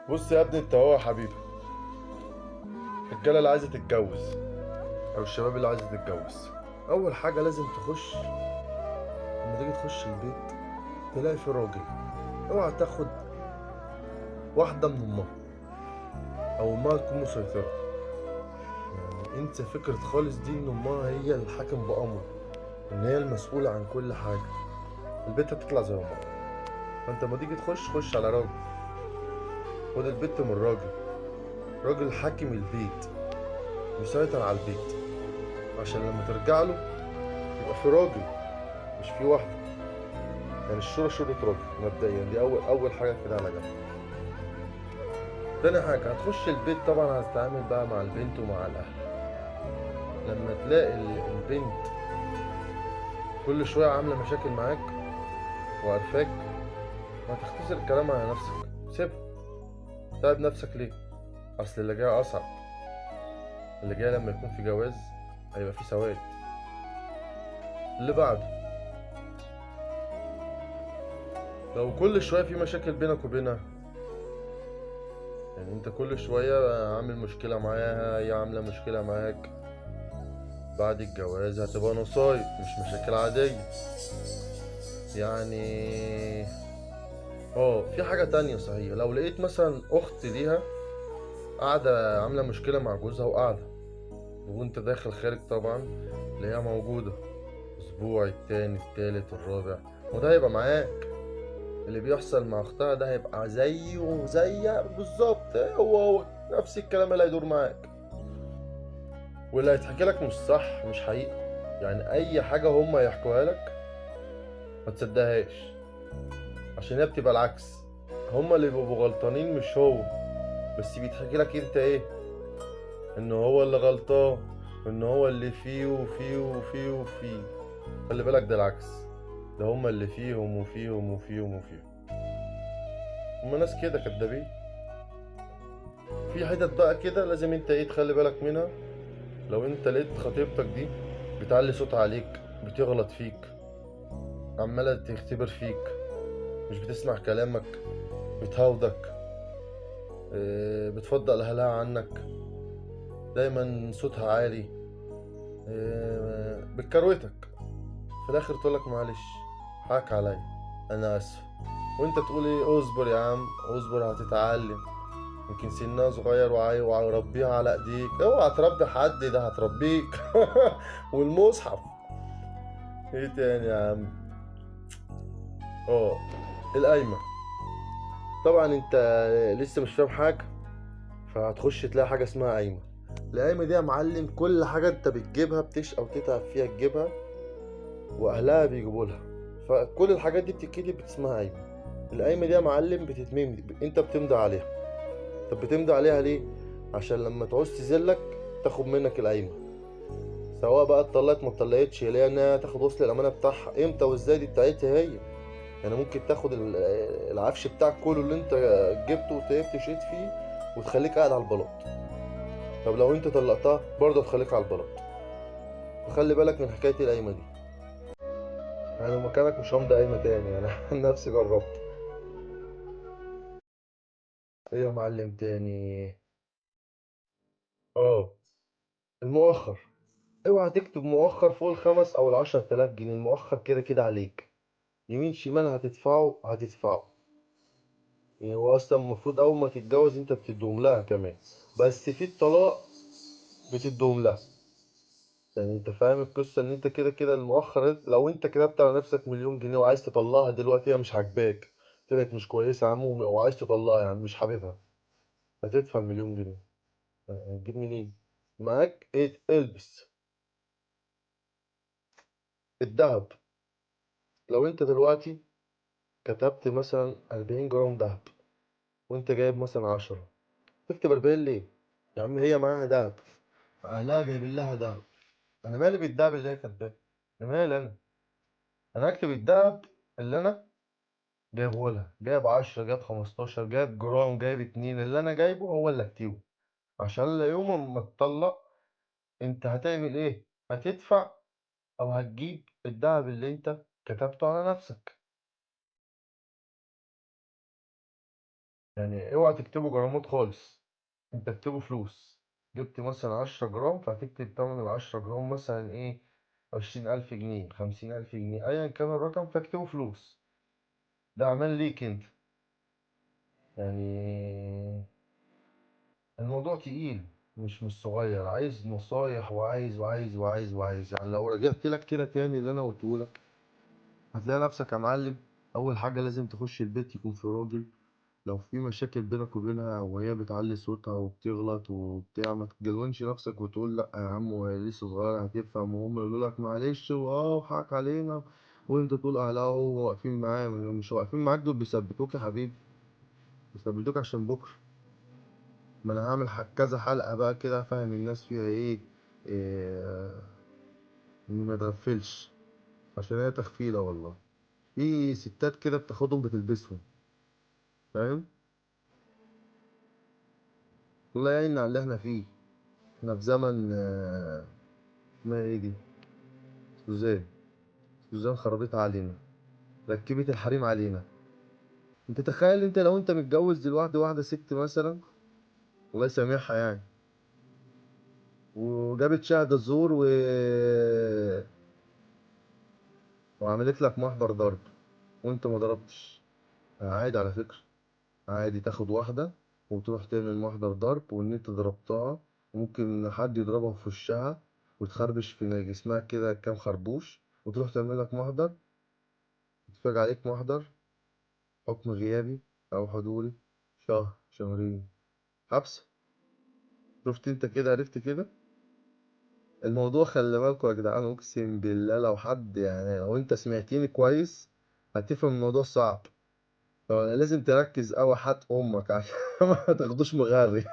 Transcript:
بص يا ابني، انت هو يا حبيبي الرجاله اللي عايزه تتجوز او الشباب اللي عايزه تتجوز، اول حاجه لازم تخش. لما تيجي تخش البيت تلاقي في راجل، اوعى تاخد واحده من امها او امها تكون مسيطره. يعني انسى فكره خالص دي ان امها هي الحاكم بامر، ان هي المسؤوله عن كل حاجه. البيت هتطلع زي امها. فانت لما تيجي تخش خش على راجل، خد البت من راجل، راجل حاكم البيت، مسيطر على البيت، عشان لما ترجع له يبقى في راجل مش في واحده. يعني الشورى شورة راجل مبدئيا، دي أول حاجة كده على جنب. تاني حاجة هتخش البيت، طبعا هتتعامل بقى مع البنت ومع الأهل. لما تلاقي البنت كل شوية عاملة مشاكل معاك وعارفاك، ما تختصر الكلام على نفسك، سيبها. تعب نفسك ليه؟ أصل اللي جاي أصعب. اللي جاي لما يكون في جواز هيبقى في سواد. اللي بعده، لو كل شوية في مشاكل بينك وبينها، يعني انت كل شوية عامل مشكلة معاها، هي عاملة مشكلة معاك، بعد الجواز هتبقى نصايب مش مشاكل عادية. يعني في حاجة تانية صحيح، لو لقيت مثلا أخت ليها قاعدة عاملة مشكلة مع جوزها وقاعدة، وانت داخل خارج طبعا، اللي هي موجودة أسبوع التاني التالت الرابع، وده هيبقى معاك. اللي بيحصل مع أختها ده هيبقى زيه وزيك بالظبط، هو نفس الكلام اللي هيدور معاك. واللي هيتحكي لك مش صح، مش حقيقة. يعني أي حاجة هما يحكوها لك ما تصدقهاش، عشان هي بتبقى العكس. هما اللي بيبقوا غلطانين مش هو، بس بيتحكي لك انت ايه، ان هو اللي غلطان، وان هو اللي فيه وفيه وفيه وفيه. خلي بالك ده العكس، ده هما اللي فيهم وفيهم وفيهم وفيهم. هما ناس كده كدابين. في حتت بقى كده لازم انت ايه تخلي بالك منها. لو انت لقيت خطيبتك دي بتعلي صوتها عليك، بتغلط فيك، عمالة تختبر فيك، مش بتسمع كلامك، بتهاودك، بتفضل اهلها عنك، دايما صوتها عالي، بتكروتك، في الاخر تقولك معلش حقك عليا، انا اسف. وانت تقول ايه، اصبر يا عم اصبر هتتعلم، يمكن سنها صغير وهربيها على ايديك. اوعى تربي حد، ده هتربيك. والمصحف. ايه تاني يا عم؟ اه القايمة. طبعا انت لسه مش فاهم حاجة، فهتخش تلاقي حاجة اسمها قايمة. القايمة دي يا معلم كل حاجة انت بتجيبها بتشقى وتتعب فيها تجيبها، واهلها بيجيبوا لها، فكل الحاجات دي بتتكتب اسمها قايمة. القايمة دي يا معلم بتتمم، انت بتمضي عليها. طب بتمضي عليها ليه؟ عشان لما تعوز تذلك تاخد منك القايمة، سواء بقى اتطلقت ما اتطلقتش، اللي هي انها تاخد وصل الامانة بتاعها امتى وازاي، دي بتاعتها هي. يعني ممكن تاخد العفش بتاعك كله اللي انت جبته وتعبت وشيت فيه، وتخليك قاعد على البلاط. طب لو انت طلقتها برضه تخليك على البلاط. فخلي بالك من حكاية القايمة دي. انا مكانك مش همضي قايمة تاني، انا عن نفسي جربت. ايه يا معلم تاني؟ اه المؤخر، اوعى تكتب مؤخر فوق الخمس او ال10,000 جنيه. المؤخر كده كده عليك، يمين شمال هتدفعه هتدفعه. يعني هو اصلا المفروض اول ما تتجوز انت بتدوم لها كمان، بس في الطلاق بتدوم لها. يعني انت فاهم القصه، ان انت كده كده المؤخر لو انت كتبت على نفسك 1,000,000 جنيه وعايز تطلعها دلوقتي، هي مش عاجباك، طلعت مش كويسه يا عم، وعايز تطلعها يعني مش حاببها، هتدفع 1,000,000 جنيه. هتجيب منين؟ معاك ايه؟ البس الذهب. لو انت دلوقتي كتبت مثلا 40 جرام دهب، وانت جايب مثلا 10، تكتب 40 ليه؟ يا عم هي معاها دهب، اهلها جايبين لها دهب، انا مالي بالدهب اللي هي كاتباه؟ انا مالي انا هكتب الدهب اللي انا جايبه لها، جايب 10 جايب 15 جايب جرام جايب 2، اللي انا جايبه هو اللي اكتبه. عشان لا يوم ما تطلق انت هتعمل ايه؟ هتدفع او هتجيب الدهب اللي انت كتبته على نفسك. يعني اوعى تكتبوا جرامات خالص، انت اكتبوا فلوس. جبت مثلا 10 جرام، فهتكتب تمن ال10 جرام مثلا ايه، 20,000 جنيه، 50,000 جنيه، ايا كان الرقم فاكتبوا فلوس. ده عمل ليك انت يعني. الموضوع تقيل، مش صغير، عايز نصايح، وعايز يعني. لو رجعت لك كده تاني اللي انا قلته لك، هتلاقي نفسك يا معلم. اول حاجه لازم تخش البيت يكون في راجل. لو في مشاكل بينك وبينها وهي بتعلي صوتها وبتغلط وبتاع، ما تجلونش نفسك وتقول لا يا عم وهي لسه صغيرة هتفهم، وهم يقولوا لك معلش وحقك علينا، وانت تقول اهلا وهو واقفين معاه. مش واقفين معاك دول بيثبتوك يا حبيبي، بيثبتوك عشان بكرة. ما انا هعمل كذا حلقة بقى كده فاهم الناس فيها إيه إن ما تغفلش، عشان هي تغفيلة والله. في ستات كده بتاخدهم بتلبسهم، فاهم. الله يعيننا على اللي احنا فيه. احنا في زمن اسمها ايه دي، سوزان. سوزان خربتها علينا، ركبت الحريم علينا. انت تخيل انت لو انت متجوز دلوقتي واحدة ست مثلا، الله يسامحها يعني، وجابت شهادة زور وعملت لك محضر ضرب وانت ما ضربتش. عادي على فكرة، عادي تاخد واحدة وتروح تعمل محضر ضرب وان انت ضربتها، وممكن حد يضربها في وشها وتخربش في جسمها كده كام خربوش، وتروح تعمل لك محضر، يتفرج عليك محضر حكم غيابي أو حضوري شهر شهرين حبس. شفت انت كده، عرفت كده. الموضوع خلي بالكوا يا جدعان، اقسم بالله لو حد يعني لو انت سمعتيني كويس هتفهم الموضوع صعب. لازم تركز اوي حات امك عشان ما تاخدوش مغري.